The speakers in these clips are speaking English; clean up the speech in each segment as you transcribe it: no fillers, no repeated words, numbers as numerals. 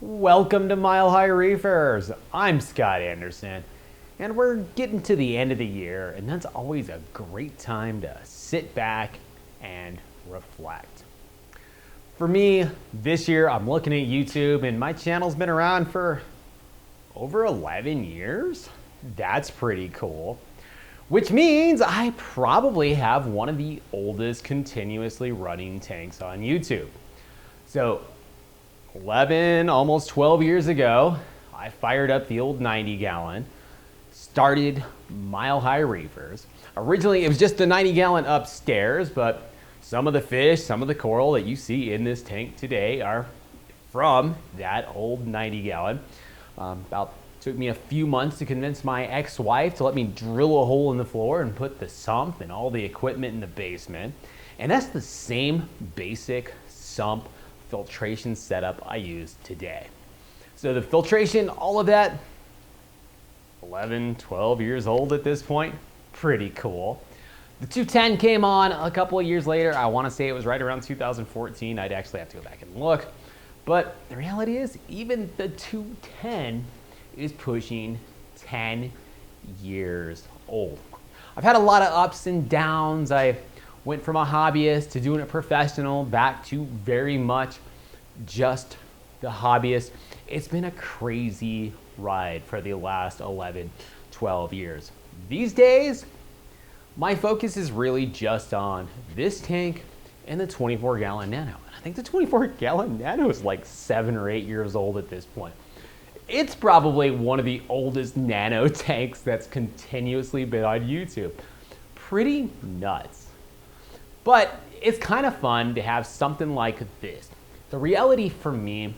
Welcome to Mile High Reefers. I'm Scott Anderson, and we're getting to the end of the year, and that's always a great time to sit back and reflect. For me, this year I'm looking at YouTube, and my channel's been around for over 11 years. That's pretty cool. Which means I probably have one of the oldest continuously running tanks on YouTube. So 11, almost 12 years ago, I fired up the old 90-gallon, started Mile High Reefers. Originally, it was just the 90-gallon upstairs, but some of the fish, some of the coral that you see in this tank today are from that old 90-gallon. Took me a few months to convince my ex-wife to let me drill a hole in the floor and put the sump and all the equipment in the basement. And that's the same basic sump filtration setup I use today. So the filtration, all of that, 11, 12 years old at this point, pretty cool. The 210 came on a couple of years later. I want to say it was right around 2014. I'd actually have to go back and look. But the reality is, even the 210 is pushing 10 years old. I've had a lot of ups and downs. I went from a hobbyist to doing it professional, back to very much just the hobbyist. It's been a crazy ride for the last 11, 12 years. These days, my focus is really just on this tank and the 24-gallon Nano. And I think the 24-gallon Nano is like 7 or 8 years old at this point. It's probably one of the oldest nano tanks that's continuously been on YouTube. Pretty nuts. But it's kind of fun to have something like this. The reality for me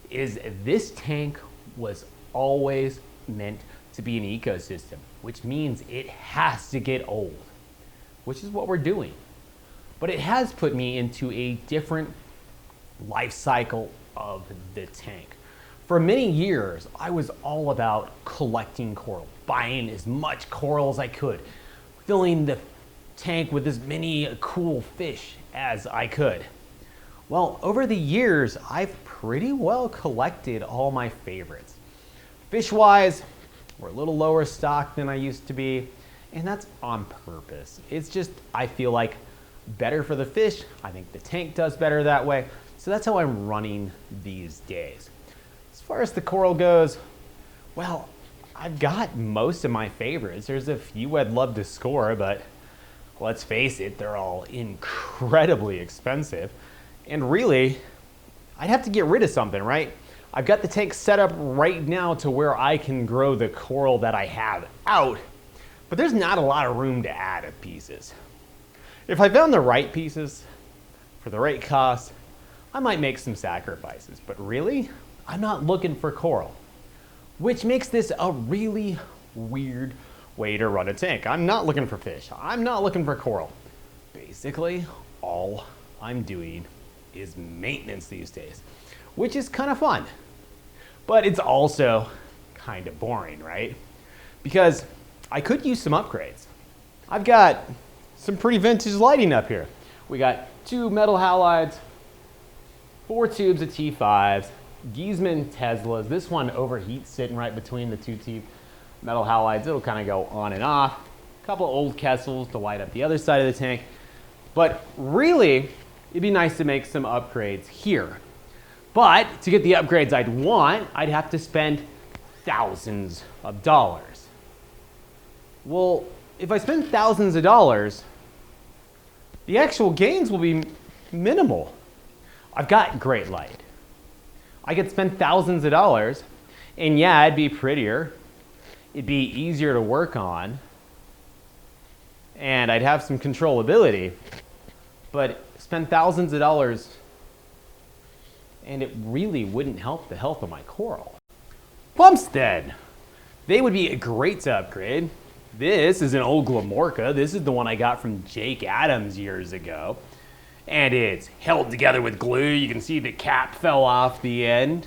is this tank was always meant to be an ecosystem, which means it has to get old, which is what we're doing. But it has put me into a different life cycle of the tank. For many years, I was all about collecting coral, buying as much coral as I could, filling the tank with as many cool fish as I could. Well, over the years, I've pretty well collected all my favorites. Fish-wise, we're a little lower stock than I used to be, and that's on purpose. It's just, I feel like, better for the fish. I think the tank does better that way, so that's how I'm running these days. As far as the coral goes, well, I've got most of my favorites. There's a few I'd love to score, but let's face it, they're all incredibly expensive. And really, I'd have to get rid of something, right? I've got the tank set up right now to where I can grow the coral that I have out, but there's not a lot of room to add of pieces. If I found the right pieces for the right cost, I might make some sacrifices, but really, I'm not looking for coral, which makes this a really weird way to run a tank. I'm not looking for fish. I'm not looking for coral. Basically, all I'm doing is maintenance these days, which is kind of fun, but it's also kind of boring, right? Because I could use some upgrades. I've got some pretty vintage lighting up here. We got 2 metal halides, 4 tubes of T5s, Giesman Teslas. This one overheats sitting right between the 2 metal halides. It'll kind of go on and off. A couple old Kessels to light up the other side of the tank. But really, it'd be nice to make some upgrades here. But to get the upgrades I'd want, I'd have to spend thousands of dollars. Well, if I spend thousands of dollars, the actual gains will be minimal. I've got great light. I could spend thousands of dollars, and yeah, it'd be prettier. It'd be easier to work on, and I'd have some controllability, but spend thousands of dollars, and it really wouldn't help the health of my coral. Pumps then. They would be great to upgrade. This is an old Glamorca. This is the one I got from Jake Adams years ago. And it's held together with glue. You can see the cap fell off the end,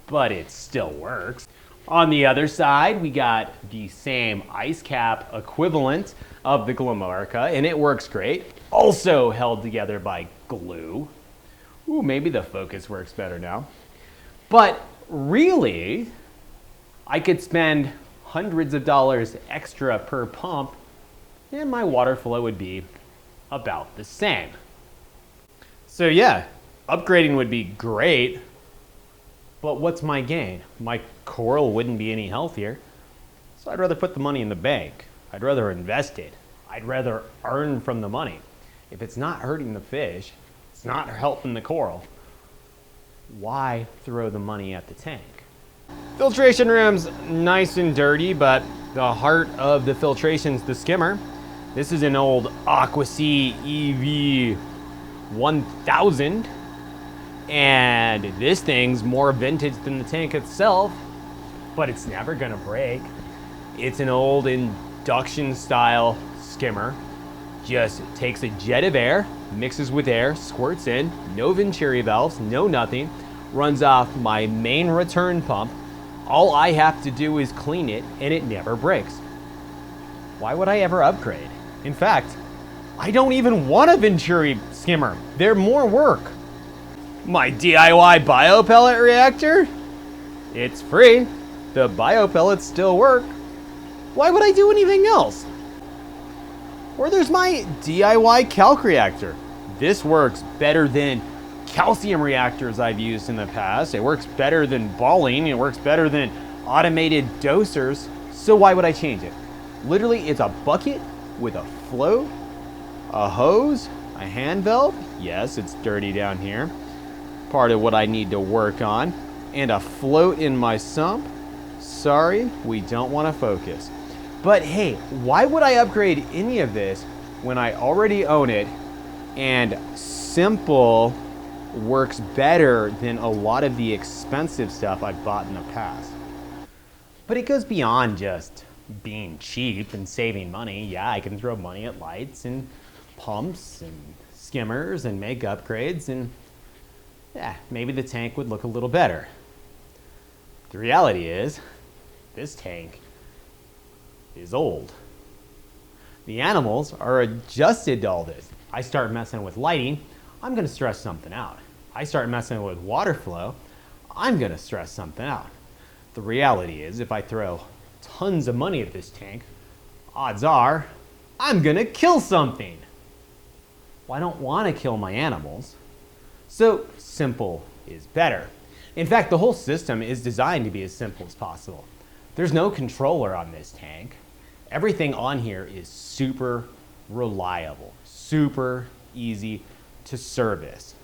but it still works. On the other side, we got the same ice cap equivalent of the Glamorca, and it works great. Also held together by glue. Ooh, maybe the focus works better now. But really, I could spend hundreds of dollars extra per pump and my water flow would be about the same. So yeah, upgrading would be great, but what's my gain? My coral wouldn't be any healthier, so I'd rather put the money in the bank. I'd rather invest it. I'd rather earn from the money. If it's not hurting the fish, it's not helping the coral, why throw the money at the tank? Filtration room's nice and dirty, but the heart of the filtration's the skimmer. This is an old AquaSea EV 1000, and this thing's more vintage than the tank itself, but it's never gonna break. It's an old induction style skimmer. Just takes a jet of air, mixes with air, squirts in, no venturi valves, no nothing, runs off my main return pump. All I have to do is clean it and it never breaks. Why would I ever upgrade? In fact, I don't even want a venturi skimmer. They're more work. My DIY biopellet reactor? It's free. The biopellets still work. Why would I do anything else? Or there's my DIY calc reactor. This works better than calcium reactors I've used in the past. It works better than balling. It works better than automated dosers. So why would I change it? Literally, it's a bucket with a float, a hose, a hand valve. Yes, it's dirty down here. Part of what I need to work on. And a float in my sump. Sorry, we don't want to focus. But hey, why would I upgrade any of this when I already own it and simple works better than a lot of the expensive stuff I've bought in the past? But it goes beyond just being cheap and saving money. Yeah, I can throw money at lights and pumps and skimmers and make upgrades, and yeah, maybe the tank would look a little better. The reality is, this tank is old. The animals are adjusted to all this. I start messing with lighting, I'm gonna stress something out. I start messing with water flow, I'm gonna stress something out. The reality is, if I throw tons of money at this tank, odds are I'm gonna kill something. Well, I don't wanna kill my animals, so simple is better. In fact, the whole system is designed to be as simple as possible. There's no controller on this tank. Everything on here is super reliable, super easy to service.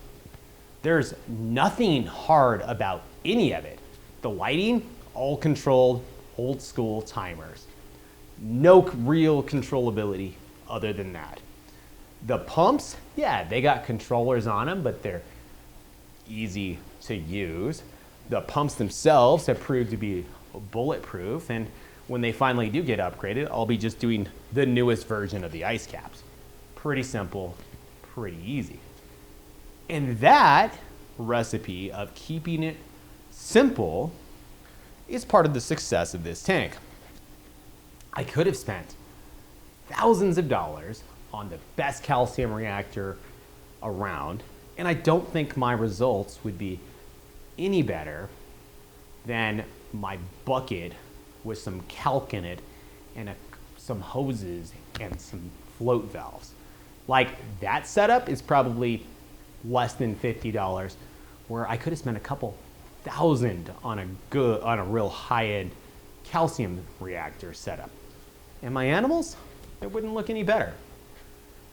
There's nothing hard about any of it. The lighting, all controlled, old school timers. No real controllability other than that. The pumps, yeah, they got controllers on them, but they're easy to use. The pumps themselves have proved to be bulletproof, and when they finally do get upgraded, I'll be just doing the newest version of the ice caps. Pretty simple, pretty easy. And that recipe of keeping it simple is part of the success of this tank. I could have spent thousands of dollars on the best calcium reactor around, and I don't think my results would be any better than my bucket with some calc in it and some hoses and some float valves. Like, that setup is probably less than $50, where I could have spent a couple thousand on a real high-end calcium reactor setup. And my animals, it wouldn't look any better.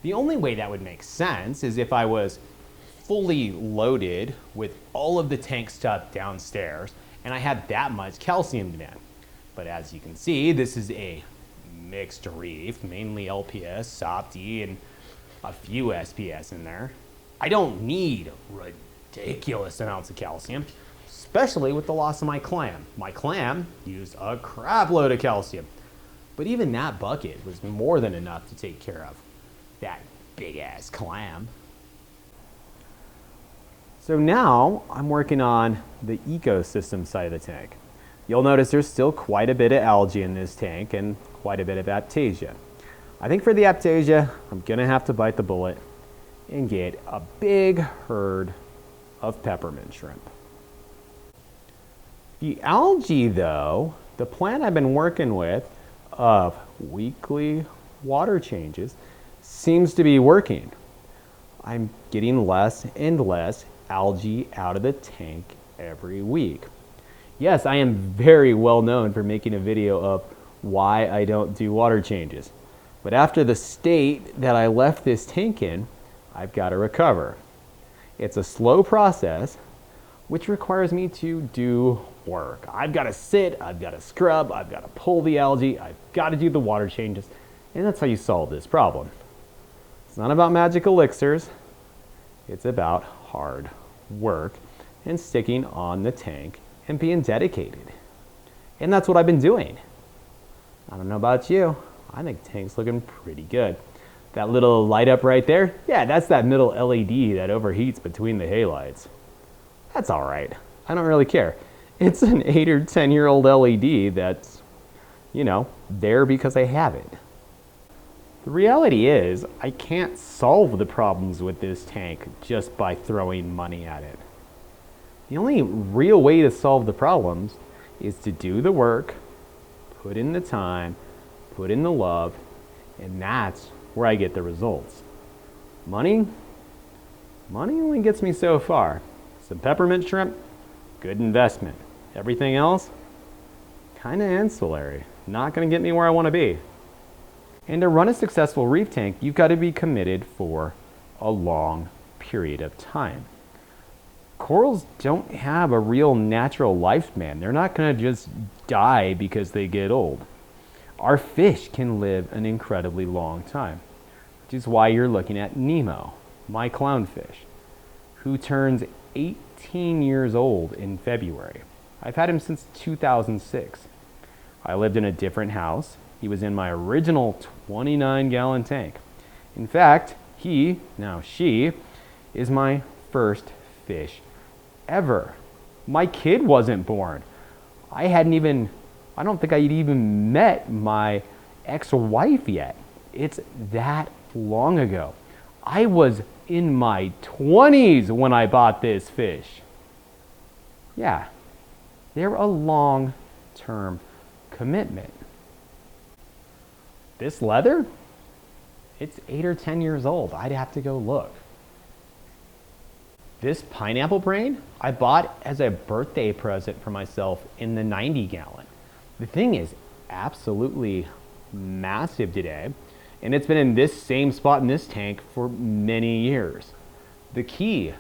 The only way that would make sense is if I was fully loaded with all of the tank stuff downstairs and I had that much calcium demand. But as you can see, this is a mixed reef, mainly LPS, SOPD, and a few SPS in there. I don't need ridiculous amounts of calcium, especially with the loss of my clam. My clam used a crap load of calcium, but even that bucket was more than enough to take care of that big ass clam. So now I'm working on the ecosystem side of the tank. You'll notice there's still quite a bit of algae in this tank and quite a bit of aptasia. I think for the aptasia, I'm gonna have to bite the bullet and get a big herd of peppermint shrimp. The algae though, the plan I've been working with of weekly water changes seems to be working. I'm getting less and less algae out of the tank every week. Yes, I am very well known for making a video of why I don't do water changes. But after the state that I left this tank in, I've got to recover. It's a slow process, which requires me to do work. I've got to sit, I've got to scrub, I've got to pull the algae, I've got to do the water changes, and that's how you solve this problem. It's not about magic elixirs, it's about hard work and sticking on the tank and being dedicated. And that's what I've been doing. I don't know about you, I think the tank's looking pretty good. That little light up right there, yeah, that's that middle LED that overheats between the halides. That's all right. I don't really care. It's an 8 or 10-year-old LED that's, there because I have it. The reality is, I can't solve the problems with this tank just by throwing money at it. The only real way to solve the problems is to do the work, put in the time, put in the love, and that's where I get the results. Money only gets me so far. Some peppermint shrimp, good investment. Everything else, kind of ancillary. Not going to get me where I want to be. And to run a successful reef tank, you've got to be committed for a long period of time. Corals don't have a real natural lifespan. They're not going to just die because they get old. Our fish can live an incredibly long time, which is why you're looking at Nemo, my clownfish, who turns 18 years old in February. I've had him since 2006. I lived in a different house. He was in my original 29-gallon tank. In fact, she, is my first fish ever. My kid wasn't born. I don't think I'd even met my ex-wife yet. It's that long ago. I was in my 20s when I bought this fish. Yeah, they're a long-term commitment. This leather, it's 8 or 10 years old. I'd have to go look. This pineapple brain, I bought as a birthday present for myself in the 90-gallon. The thing is absolutely massive today. And it's been in this same spot in this tank for many years. The key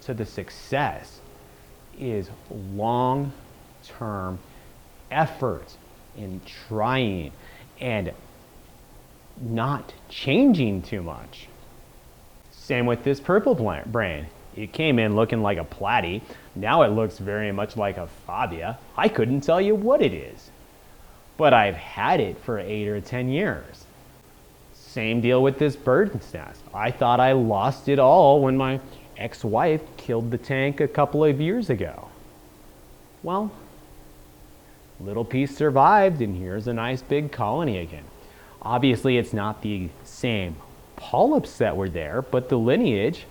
to the success is long-term effort in trying and not changing too much. Same with this purple brain. It came in looking like a platy. Now it looks very much like a fabia. I couldn't tell you what it is. But I've had it for 8 or 10 years. Same deal with this bird's nest. I thought I lost it all when my ex-wife killed the tank a couple of years ago. Well, little piece survived, and here's a nice big colony again. Obviously, it's not the same polyps that were there, but the lineage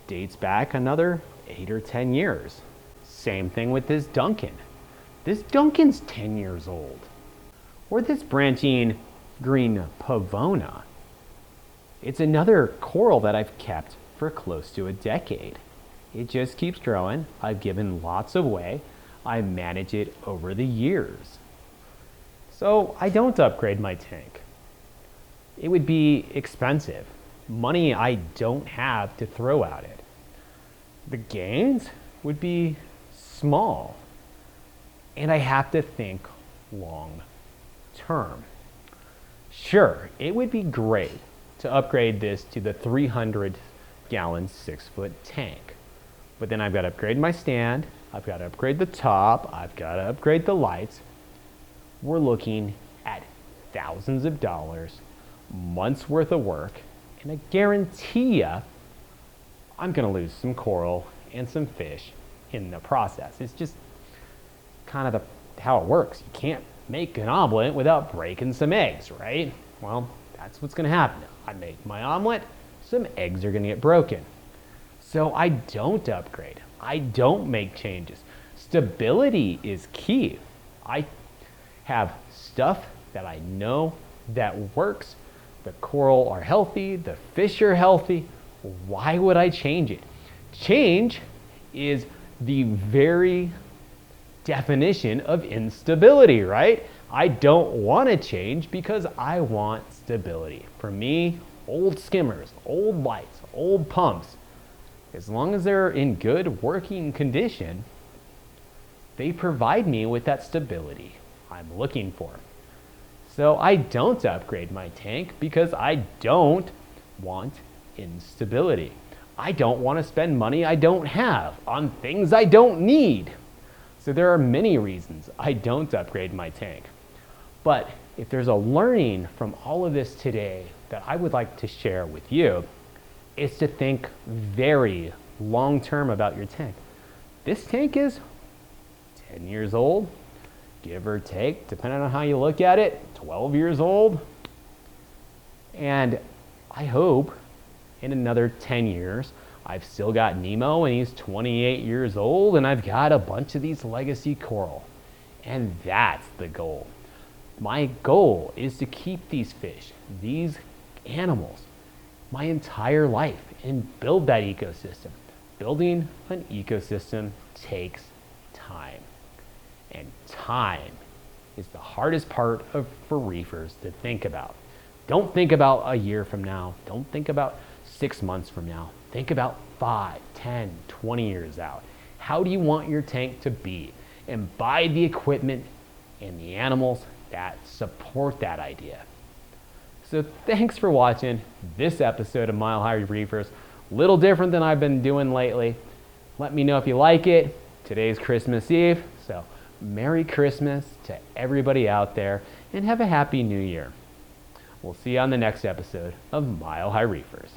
dates back another 8 or 10 years. Same thing with this Duncan. This Duncan's 10 years old. Or this branching green pavona. It's another coral that I've kept for close to a decade. It just keeps growing. I've given lots away. I manage it over the years. So I don't upgrade my tank. It would be expensive. Money I don't have to throw at it. The gains would be small. And I have to think long term. Sure, it would be great to upgrade this to the 300-gallon 6-foot tank. But then I've got to upgrade my stand, I've got to upgrade the top, I've got to upgrade the lights. We're looking at thousands of dollars, months worth of work, and I guarantee you I'm going to lose some coral and some fish in the process. It's just kind of how it works. You can't make an omelet without breaking some eggs, right? Well, that's what's going to happen. I make my omelet, some eggs are going to get broken. So I don't upgrade. I don't make changes. Stability is key. I have stuff that I know that works. The coral are healthy, the fish are healthy. Why would I change it? Change is the very definition of instability, right? I don't want to change because I want stability. For me, old skimmers, old lights, old pumps, as long as they're in good working condition, they provide me with that stability I'm looking for. So I don't upgrade my tank because I don't want instability. I don't want to spend money I don't have on things I don't need. So there are many reasons I don't upgrade my tank. But if there's a learning from all of this today that I would like to share with you, is to think very long term about your tank. This tank is 10 years old, give or take, depending on how you look at it, 12 years old. And I hope in another 10 years, I've still got Nemo and he's 28 years old and I've got a bunch of these legacy coral. And that's the goal. My goal is to keep these fish, these animals, my entire life and build that ecosystem. Building an ecosystem takes time. And time is the hardest part for reefers to think about. Don't think about a year from now. Don't think about 6 months from now. Think about 5, 10, 20 years out. How do you want your tank to be? And buy the equipment and the animals that support that idea. So thanks for watching this episode of Mile High Reefers. Little different than I've been doing lately. Let me know if you like it. Today's Christmas Eve, so Merry Christmas to everybody out there and have a Happy New Year. We'll see you on the next episode of Mile High Reefers.